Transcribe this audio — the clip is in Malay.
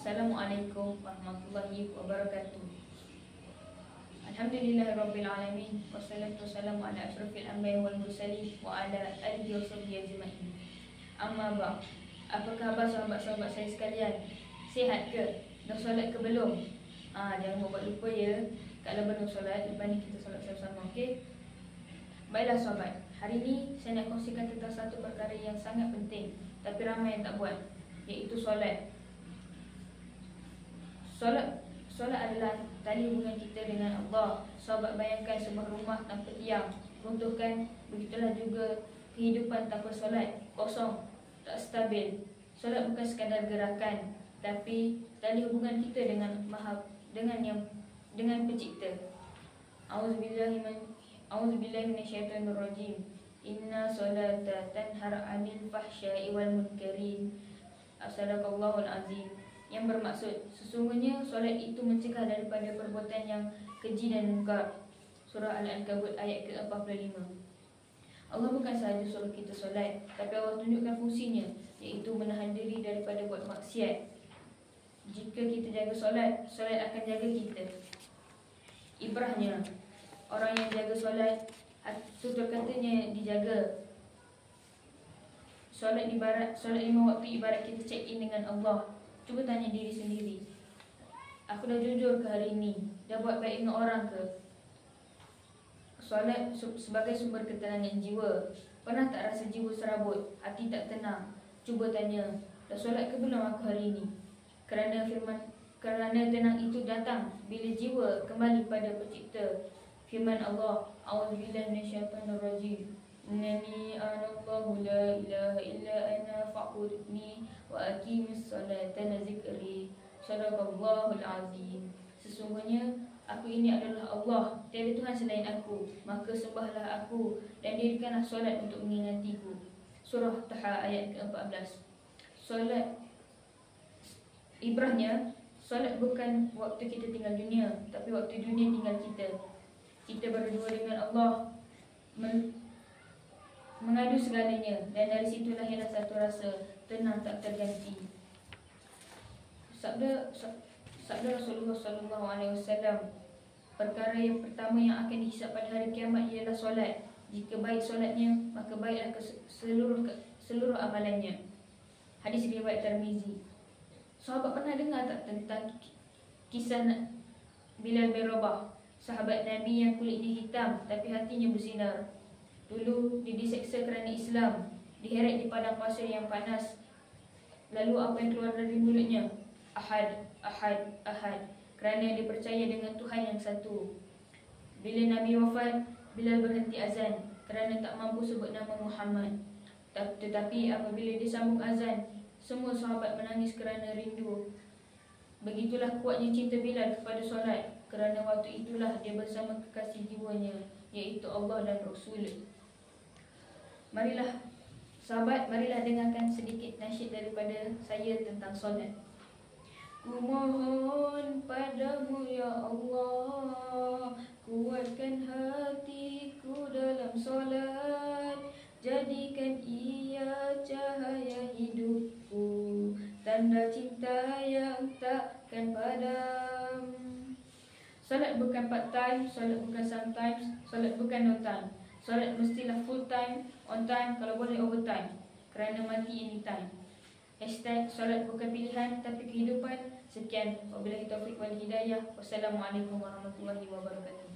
Assalamualaikum warahmatullahi wabarakatuh. Alhamdulillahirabbil alamin wassalatu wassalamu ala asyrafil anbiya'i wal mursalin wa ala alihi washabbihi ajma'in. Amma ba'd. Apa khabar sahabat-sahabat saya sekalian? Sihat ke? Dah solat ke belum? Jangan buat lupa ya. Kalau belum solat, lepas ni kita solat sama-sama, okey? Baiklah sahabat, hari ni saya nak kongsikan tentang satu perkara yang sangat penting tapi ramai yang tak buat, iaitu solat. Solat adalah tali hubungan kita dengan Allah. Sahabat, bayangkan sebuah rumah tanpa tiang, runtuhkan. Begitulah juga kehidupan tanpa solat, kosong, tak stabil. Solat bukan sekadar gerakan, tapi tali hubungan kita dengan pencipta. A'udzubillahi minasyaitonirrajim. Inna solata tanhar 'anil fahsya'i wal munkari. Sadaqallahul azim. Yang bermaksud, sesungguhnya solat itu mencegah daripada perbuatan yang keji dan mungkar. Surah Al-Ankabut ayat ke-45. Allah bukan sahaja suruh kita solat, tapi Allah tunjukkan fungsinya, iaitu menahan diri daripada buat maksiat. Jika kita jaga solat, solat akan jaga kita. Ibrahnya, orang yang jaga solat, tutur katanya dijaga. Solat lima waktu ibarat kita check in dengan Allah. Cuba tanya diri sendiri, aku dah jujur ke hari ini? Dah buat baik dengan orang ke? Solat sebagai sumber ketenangan jiwa. Pernah tak rasa jiwa serabut, hati tak tenang? Cuba tanya, dah solat ke belum aku hari ini? Kerana tenang itu datang bila jiwa kembali pada pencipta. Firman Allah, A'udzubillahi minasyaitonirrajim. Innani anallahu la ilaha illa ana fa'budni wa aqimis salata li dzikri. Sadaqallahul azim. Sesungguhnya aku ini adalah Allah, tiada Tuhan selain aku, maka sembahlah aku dan dirikanlah solat untuk mengingatiku. Surah Taha ayat ke-14. Solat ibrahnya, solat bukan waktu kita tinggal dunia, tapi waktu dunia tinggal kita. Kita berdua dengan Allah, mengadu segalanya, dan dari situ lahirlah satu rasa tenang tak terganti. Sabda Rasulullah SAW, perkara yang pertama yang akan dihisap pada hari kiamat ialah solat. Jika baik solatnya, maka baiklah seluruh amalannya. Hadis riwayat Tirmizi. Sahabat pernah dengar tak tentang kisah Bilal bin Rabah, sahabat Nabi yang kulitnya hitam tapi hatinya bersinar? Dulu dia diseksa kerana Islam, diheret di padang pasir yang panas. Lalu apa yang keluar dari mulutnya? Ahad, Ahad, Ahad. Kerana dia percaya dengan Tuhan yang satu. Bila Nabi wafat, Bilal berhenti azan kerana tak mampu sebut nama Muhammad. Tetapi apabila dia sambung azan, semua sahabat menangis kerana rindu. Begitulah kuatnya cinta Bilal kepada solat, kerana waktu itulah dia bersama kekasih jiwanya, iaitu Allah dan Rasul. Marilah sahabat, marilah dengarkan sedikit nasyid daripada saya tentang solat. Ku mohon padamu ya Allah, kuatkan hatiku dalam solat, jadikan ia cahaya hidupku, tanda cinta yang takkan padam. Solat bukan part time, solat bukan sometimes, solat bukan no time. Solat mestilah full time, on time, kalau boleh overtime, kerana mati anytime. Hashtag solat bukan pilihan tapi kehidupan. Sekian, wabillahi taufiq wal hidayah. Wassalamualaikum warahmatullahi wabarakatuh.